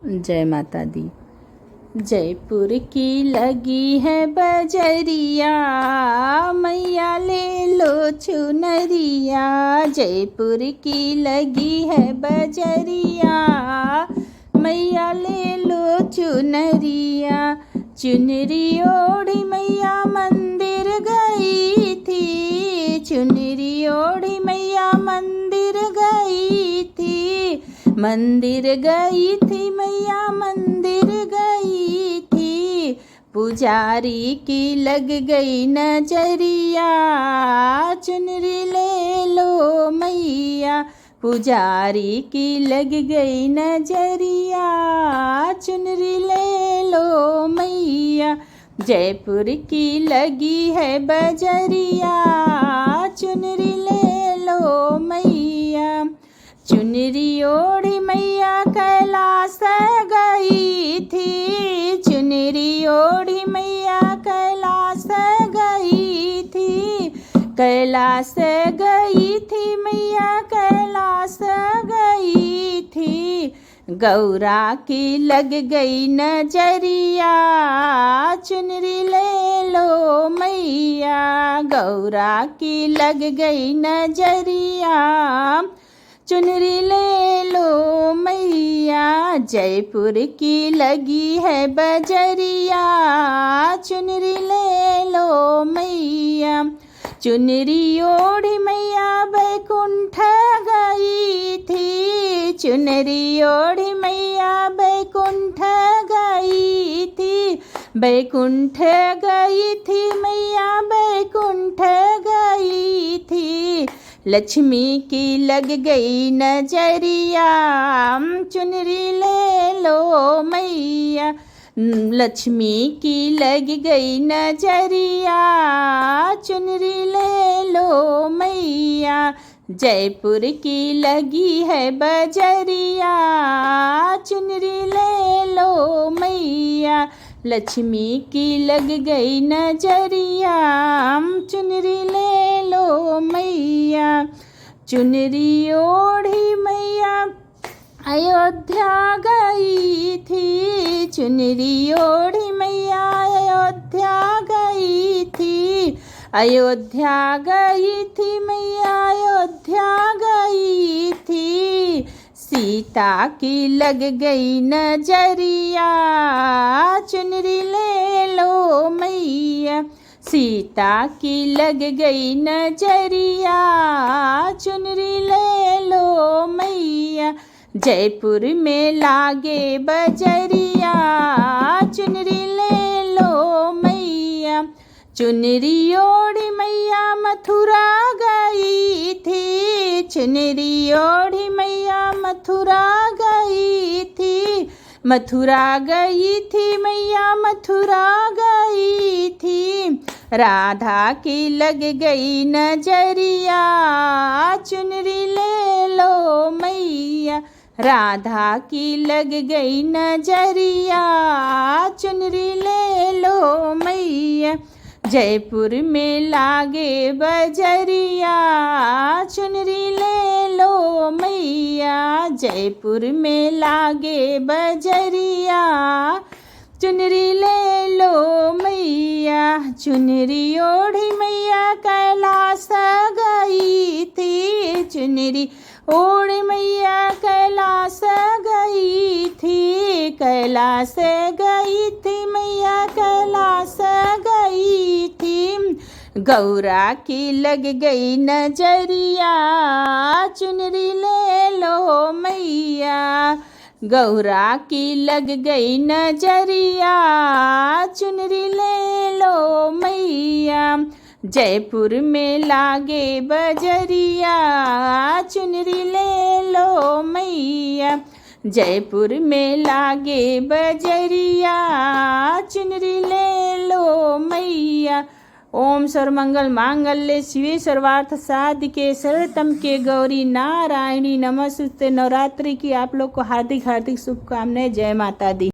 जय माता दी। जयपुर की लगी है बजरिया, मैया ले लो चुनरिया। जयपुर की लगी है बजरिया, मैया ले लो चुनरिया। चुनरी ओढ़ी मैया मंदिर गई थी, चुनरी ओढ़ी मैया मंदिर गई थी। मंदिर गई थी मैया मंदिर गई थी। पुजारी की लग गई नजरिया, चुनरी ले लो मैया। पुजारी की लग गई नजरिया, चुनरी ले लो मैया। जयपुर की लगी है बजरिया, चुनरी ले लो मैया। चुनरी ओढ़ी मैया कैलाश गई थी, चुनरी ओढ़ी मैया कैलाश गई थी। कैलाश गई थी मैया कैलाश गई थी। गौरा की लग गई नजरिया, चुनरी ले लो मैया। गौरा की लग गई नजरिया, चुनरी ले लो मैया। जयपुर की लगी है बजरिया, चुनरी ले लो मैया। चुनरी ओढ़ी मैया बैकुंठ गई थी, चुनरी ओढ़ी मैया बैकुंठ गई थी। बैकुंठ गई थी मैया बैकुंठ गई थी। लक्ष्मी की लग गई नजरिया, चुनरी ले लो मैया। लक्ष्मी की लग गई नजरिया, चुनरी ले लो मैया। जयपुर की लगी है बजरिया, चुनरी ले लो मैया। लक्ष्मी की लग गई नजरिया, चुनरी ले लो मैया। चुनरी ओढ़ी मैया अयोध्या गई थी, चुनरी ओढ़ी मैया अयोध्या गई थी। अयोध्या गई थी मैया अयोध्या गई थी। सीता की लग गई नजरिया, चुनरी ले लो मैया। सीता की लग गई नजरिया, चुनरी ले लो मैया। जयपुर में लागे बजरिया, चुनरी ले लो मैया। चुनरी ओढ़ी मैया मथुरा गई थी, चुनरी ओढ़ी मैया मथुरा गई थी। मथुरा गई थी मैया मथुरा गई थी। राधा की लग गई नजरिया, चुनरी ले लो मैया। राधा की लग गई नजरिया, चुनरी ले लो मैया। जयपुर में लागे बजरिया, चुनरी ले लो मैया। जयपुर में लागे बजरिया, चुनरी ले लो मैया। चुनरी ओढ़ी मैया कैलाश गई थी, चुनरी ओढ़ी मैया कैलाश गई थी। कैलाश गई थी मैया कैलाश गई थी। गौरा की लग गई नजरिया, चुनरी ले लो मैया। गौरा की लग गई नजरिया, चुनरी ले लो मैया। जयपुर में लागे बजरिया, चुनरी ले लो मैया। जयपुर में लागे बजरिया, चुनरी ले लो मैया। ओम सर्वमंगल मांगल्ये शिवे सर्वार्थ साधिके शरण्यं के गौरी नारायणी नमस्तुते। नवरात्रि की आप लोग को हार्दिक हार्दिक शुभकामनाएं। जय माता दी।